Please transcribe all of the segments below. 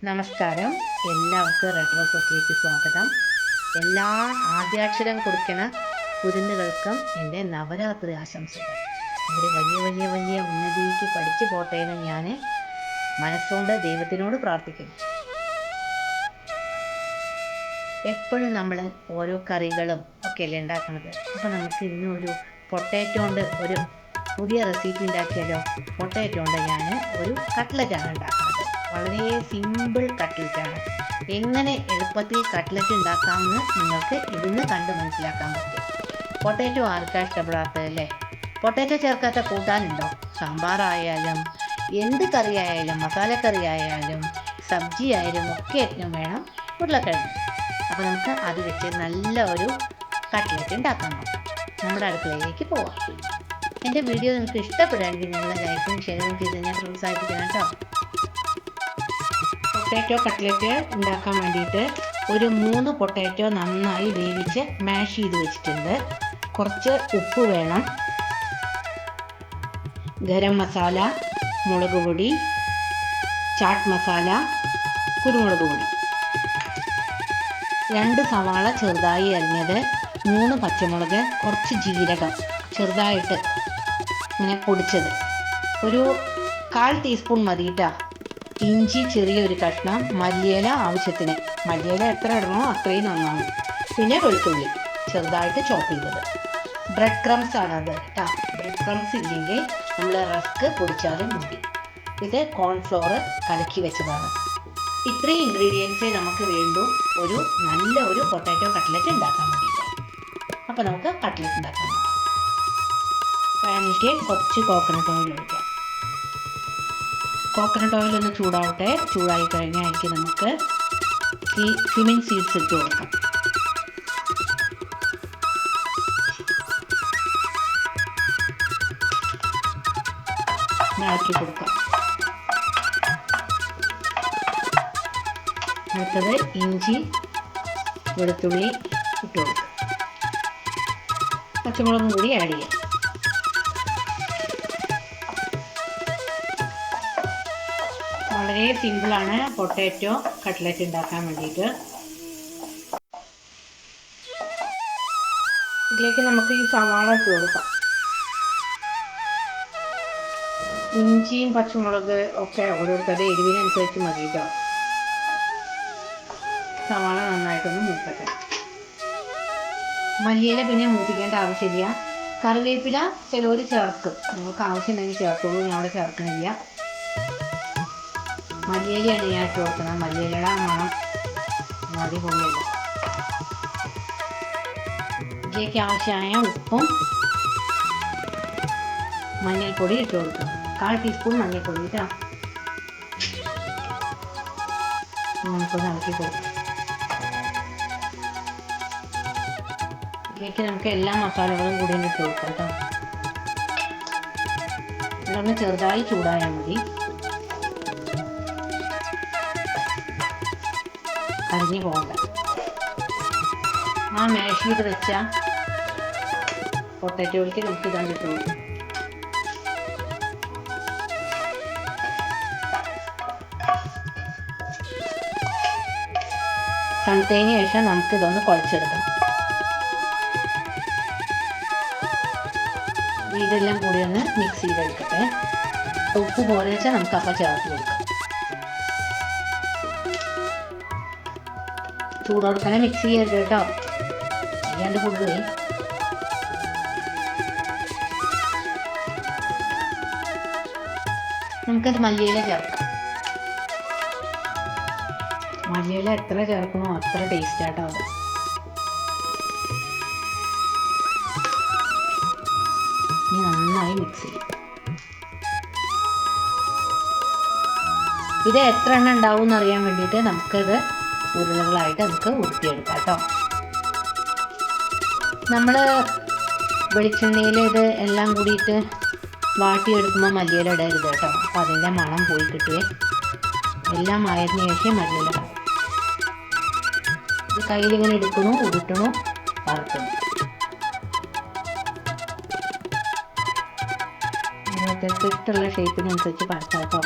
നമസ്കാരം. എല്ലാവർക്കും റെഡ് റോസസിലേക്ക് സ്വാഗതം. എല്ലാ ആദ്യാക്ഷരം കൊടുക്കണ കുരുന്നുകൾക്കും എൻ്റെ നവരാത്രി ആശംസകൾ. അവർ വലിയ വലിയ വലിയ ഉന്നതിക്ക് പഠിച്ചു പോട്ടെ എന്ന് ഞാൻ മനസ്സുകൊണ്ട് ദൈവത്തിനോട് പ്രാർത്ഥിക്കുന്നു. എപ്പോഴും നമ്മൾ ഓരോ കറികളും ഒക്കെ അല്ലേ ഉണ്ടാക്കുന്നത്. അപ്പോൾ നമുക്ക് ഇന്നൊരു പൊട്ടാറ്റോ കൊണ്ട് ഒരു പുതിയ റെസിപ്പി ഉണ്ടാക്കിയാലോ. പൊട്ടാറ്റോ കൊണ്ട് ഞാൻ ഒരു കട്ട്ലറ്റാണ് ഉണ്ടാക്കുന്നത്. വളരെ സിമ്പിൾ കട്ട്ലറ്റാണ്. എങ്ങനെ എളുപ്പത്തിൽ കട്ട്ലറ്റ് ഉണ്ടാക്കാമെന്ന് നിങ്ങൾക്ക് ഇതിന്ന് കണ്ട് മനസ്സിലാക്കാൻ പറ്റും. പൊട്ടാറ്റോ ആർക്കാ ഇഷ്ടപ്പെടാത്തതല്ലേ? പൊട്ടാറ്റോ ചേർക്കാത്ത കൂട്ടാനുണ്ടോ? സാമ്പാറായാലും എന്ത് കറിയായാലും മസാലക്കറി ആയാലും സബ്ജി ആയാലും ഒക്കെ ഏറ്റവും വേണം ഉരുളക്കിഴങ്ങ്. അപ്പോൾ നമുക്ക് അത് വെച്ച് നല്ല ഒരു കട്ട്ലറ്റ് ഉണ്ടാക്കാൻ നോക്കാം. നമ്മുടെ അടുക്കളയിലേക്ക് പോവാം. എൻ്റെ വീഡിയോ നിങ്ങൾക്ക് ഇഷ്ടപ്പെടുകയാണെങ്കിൽ നിങ്ങൾ ലൈക്കും ഷെയറും ചെയ്ത് ഞാൻ പ്രോത്സാഹിപ്പിക്കണം കേട്ടോ. പൊട്ടാറ്റോ കട്ട്ലറ്റ് ഉണ്ടാക്കാൻ വേണ്ടിയിട്ട് ഒരു 3 പൊട്ടാറ്റോ നന്നായി വേവിച്ച് മാഷ് ചെയ്ത് വെച്ചിട്ടുണ്ട്. കുറച്ച് ഉപ്പ് വേണം, ഗരം മസാല, മുളക് പൊടി, ചാട്ട് മസാല, കുരുമുളക് പൊടി, 2 സവാള ചെറുതായി അരിഞ്ഞത്, 3 പച്ചമുളക്, കുറച്ച് ജീരകം ചെറുതായിട്ട് ഇങ്ങനെ പൊടിച്ചത്, ഒരു 1/4 ടീസ്പൂൺ മതിയിട്ടാ. ഇഞ്ചി ചെറിയൊരു കഷ്ണം, മല്ലിയില ആവശ്യത്തിന്, മല്ലിയില എത്ര ഇടണോ അത്രയും നന്നാവും. പിന്നെ വെളുത്തുള്ളി ചെറുതായിട്ട് ചോപ്പ് ചെയ്തത്. ബ്രെഡ് ക്രംസ് ആണത് കേട്ടോ. ബ്രെഡ് ക്രംസ് ഇല്ലെങ്കിൽ നമ്മൾ റസ്ക് പൊടിച്ചാലും മതി. ഇത് കോൺഫ്ലോർ കലക്കി വെച്ചതാണ്. ഇത്രയും ഇൻഗ്രീഡിയൻസേ നമുക്ക് വേണ്ടൂ ഒരു നല്ല ഒരു പൊട്ടാറ്റോ കട്ട്ലറ്റ് ഉണ്ടാക്കാൻ വേണ്ടിയിട്ട്. അപ്പോൾ നമുക്ക് കട്ട്ലറ്റ് ഉണ്ടാക്കാം. പാനിലേക്ക് കുറച്ച് കോക്കനട്ട് ഓയിൽ ഒഴിക്കാം. കോക്കനട്ട് ഓയിൽ ഒന്ന് ചൂടാവട്ടെ. ചൂടായി കഴിഞ്ഞാൽ അതിലേക്ക് നമുക്ക് ഈ ക്യുമിൻ സീഡ്സ് ഇട്ട് കൊടുക്കാം. ഇളക്കി കൊടുക്കാം. അടുത്തത് ഇഞ്ചി വെളുത്തുള്ളി ഇട്ട് കൊടുക്കാം. പച്ചമുളകും കൂടി ആഡ് ചെയ്യാം. വളരെ സിമ്പിളാണ് പൊട്ടാറ്റോ കട്ട്ലറ്റ് ഉണ്ടാക്കാൻ വേണ്ടിയിട്ട്. ഇതിലേക്ക് നമുക്ക് ഈ സവാള ഇട്ട് കൊടുക്കാം. ഇഞ്ചിയും പച്ചമുളക് ഒക്കെ ഓരോരുത്തരുടെ എരിവിനനുസരിച്ച് മതി കേട്ടോ. സവാള നന്നായിട്ടൊന്ന് മൂക്കട്ടെ. മല്ലിയില പിന്നെ മൂപ്പിക്കേണ്ട ആവശ്യമില്ല. കറിവേപ്പില ചിലവർ ചേർക്കും, നിങ്ങൾക്ക് ആവശ്യമുണ്ടെങ്കിൽ ചേർത്തോളൂ. ഞങ്ങൾ ചേർക്കണില്ല. മല്ലിയിലയാണ് ഞാൻ ഇട്ട് കൊടുക്കുന്നത്. മല്ലിയിലയുടെ മണം അടിപൊളിയല്ല. ഇതിലേക്ക് ആവശ്യമായ ഉപ്പും മഞ്ഞൾപ്പൊടി ഇട്ട് കൊടുക്കാം. 1/4 ടീസ്പൂൺ മഞ്ഞൾപ്പൊടി കേട്ടോ. നമുക്കൊന്ന് ഇളക്കി കൊടുക്കാം. ഇതിലേക്ക് നമുക്ക് എല്ലാ മസാലകളും കൂടി ഇട്ട് കൊടുക്കാം കേട്ടോ. ഇതൊന്ന് ചെറുതായി ചൂടായാൽ മതി. കരിഞ്ഞു പോകണ്ട. ആ മാഷ് ചെയ്ത് വെച്ച പൊട്ടാറ്റോയിലേക്ക് നമുക്ക് ഇതാണ് ഇട്ട് കൊടുക്കാം. തണുത്തതിന് ശേഷം നമുക്കിതൊന്ന് കുഴച്ചെടുക്കണം. ഇതെല്ലാം കൂടി ഒന്ന് മിക്സ് ചെയ്തെടുക്കട്ടെ. ഉപ്പ് പോലെ വെച്ചാൽ നമുക്ക് അപ്പം ചേർത്ത് കൊടുക്കാം. ചൂടോടുക്കനെ മിക്സ് ചെയ്യരുത് കേട്ടോ, ചെയ്യാണ്ട് കൊണ്ടുപോയി. നമുക്കത് മല്ലിയില ചേർക്കാം. മല്ലിയില എത്ര ചേർക്കണോ അത്ര ടേസ്റ്റ് ആട്ടോ അത്. ഇനി നന്നായി മിക്സ് ചെയ്യും. ഇത് എത്ര എണ്ണം ഉണ്ടാവും എന്നറിയാൻ വേണ്ടിയിട്ട് നമുക്കത് ഉരുളകളായിട്ട് നമുക്ക് ഉരുട്ടിയെടുക്കാം കേട്ടോ. നമ്മൾ വെളിച്ചെണ്ണയിൽ ഇത് എല്ലാം കൂടിയിട്ട് വാട്ടിയെടുക്കുമ്പോൾ മല്ലിയില ഇടരുത് കേട്ടോ. അപ്പോൾ അതിൻ്റെ മണം പോയി കിട്ടുകയെ. എല്ലാം ആയതിനു ശേഷം മല്ലിയില ഇത് കയ്യിലിങ്ങനെ എടുക്കണു, ഉരുട്ടണു, വറുക്കണം. ഓരോരുത്തർക്കിട്ടുള്ള ഷേപ്പിനനുസരിച്ച് പരത്താം കേട്ടോ.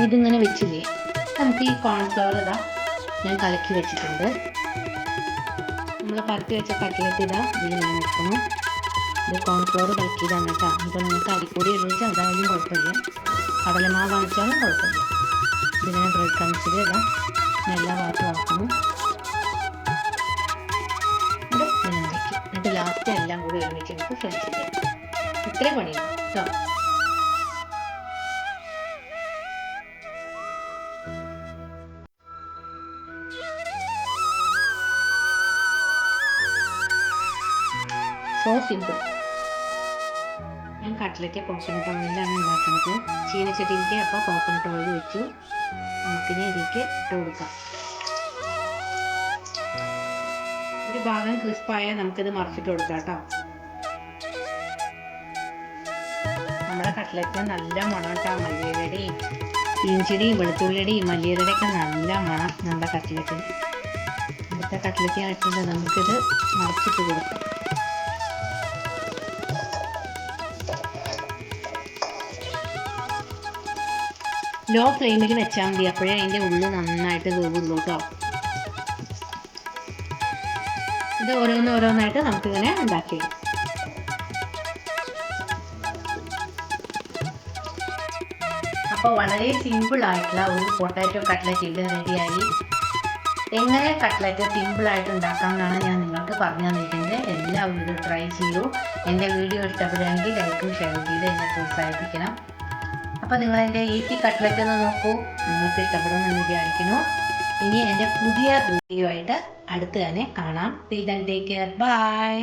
ഇതിങ്ങനെ വെച്ചില്ലേ നമുക്ക് ഈ കോൺഫ്ലവർ ഞാൻ കലക്കി വെച്ചിട്ടുണ്ട്. നമ്മൾ പരത്തി വെച്ച കട്ട്ലറ്റ് ഇതിൽ ഞാൻ വെക്കുന്നു. ഇത് കോൺഫ്ലവർ കലക്കിയതാണ് കേട്ടോ. അപ്പോൾ നിങ്ങൾക്ക് അരിപ്പൊടി ഉപയോഗിച്ച് അതായാലും കുഴപ്പമില്ല, കടലമാവ് വാങ്ങിച്ചാലും കുഴപ്പമില്ല. ഇതിങ്ങനെ ബ്രെഡ് ക്രംസിൽ എല്ലാ ഭാഗത്തും ആക്കുന്നു. എന്നിട്ട് ലാസ്റ്റ് എല്ലാം കൂടി ഒരുമിച്ച് നമുക്ക് ഫ്രൈ ചെയ്യാം. ഇത്രയും പണിയാണ് കേട്ടോ. So simple. ഞാൻ കട്ട്ലറ്റ് കോക്കനട്ട് ഓയിലാണ് ഉണ്ടാക്കുന്നത്. ചീനച്ചട്ടിയിലേക്ക് അപ്പോൾ കോക്കനട്ട് ഓയിൽ വെച്ചു. നമുക്കിനി ഇതിലേക്ക് ഇട്ട് കൊടുക്കാം. ഒരു ഭാഗം ക്രിസ്പായാൽ നമുക്കിത് മറിച്ചിട്ട് കൊടുക്കാം കേട്ടോ. നമ്മുടെ കട്ട്ലറ്റിന് നല്ല മണം കേട്ടോ. മല്ലിയിലയുടെയും ഇഞ്ചിയുടെയും വെളുത്തുള്ളിയുടെയും മല്ലിയിലയുടെ ഒക്കെ നല്ല മണം നമ്മുടെ കട്ട്ലറ്റിന്. അടുത്ത കട്ട്ലറ്റ് ആയിട്ടുണ്ട്. നമുക്കിത് മറിച്ചിട്ട് കൊടുക്കാം. ലോ ഫ്ലെയിമിൽ വെച്ചാൽ മതി, അപ്പോഴേ അതിൻ്റെ ഉള്ളിൽ നന്നായിട്ട് വേവുള്ളൂ കേട്ടോ. ഇത് ഓരോന്നായിട്ട് നമുക്കിങ്ങനെ ഉണ്ടാക്കിയെടുക്കാം. അപ്പോൾ വളരെ സിമ്പിളായിട്ടുള്ള ഒരു പൊട്ടാറ്റോ കട്ട്ലറ്റ് ഇവിടെ റെഡിയായി. എങ്ങനെ കട്ട്ലറ്റ് സിമ്പിളായിട്ട് ഉണ്ടാക്കാമെന്നാണ് ഞാൻ നിങ്ങൾക്ക് പറഞ്ഞു തന്നിരിക്കുന്നത്. എല്ലാവരും ഇത് ട്രൈ ചെയ്യൂ. എൻ്റെ വീഡിയോ ഇഷ്ടപ്പെടുകയാണെങ്കിൽ ലൈക്കും ഷെയർ ചെയ്ത് എന്നെ പ്രോത്സാഹിപ്പിക്കണം. അപ്പോൾ നിങ്ങളെൻ്റെ ഈസി കട്ട്ലറ്റ് ഒന്ന് നോക്കൂ. നിങ്ങൾക്ക് ഇഷ്ടപ്പെടുമെന്ന് വിചാരിക്കുന്നു. ഇനി എൻ്റെ പുതിയ വീഡിയോ ആയിട്ട് അടുത്ത് തന്നെ കാണാം. Take care. ബൈ.